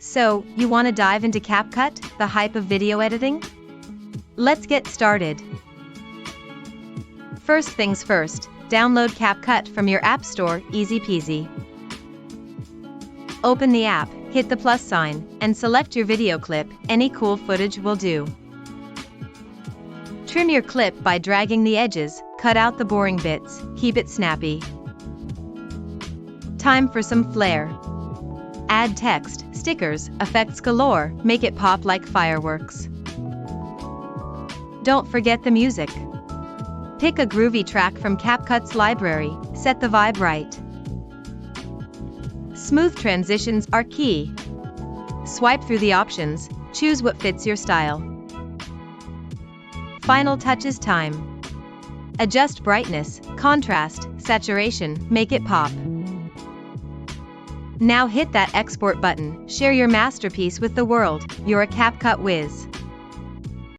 So, you want to dive into CapCut, the hype of video editing? Let's get started. First things first, download CapCut from your App Store, easy peasy. Open the app, hit the plus sign, and select your video clip. Any cool footage will do. Trim your clip by dragging the edges, cut out the boring bits, keep it snappy. Time for some flair. Add text, stickers, effects galore, make it pop like fireworks. Don't forget the music. Pick a groovy track from CapCut's library, set the vibe right. Smooth transitions are key. Swipe through the options, choose what fits your style. Final touches time. Adjust brightness, contrast, saturation, make it pop. Now hit that export button, share your masterpiece with the world. You're a CapCut whiz.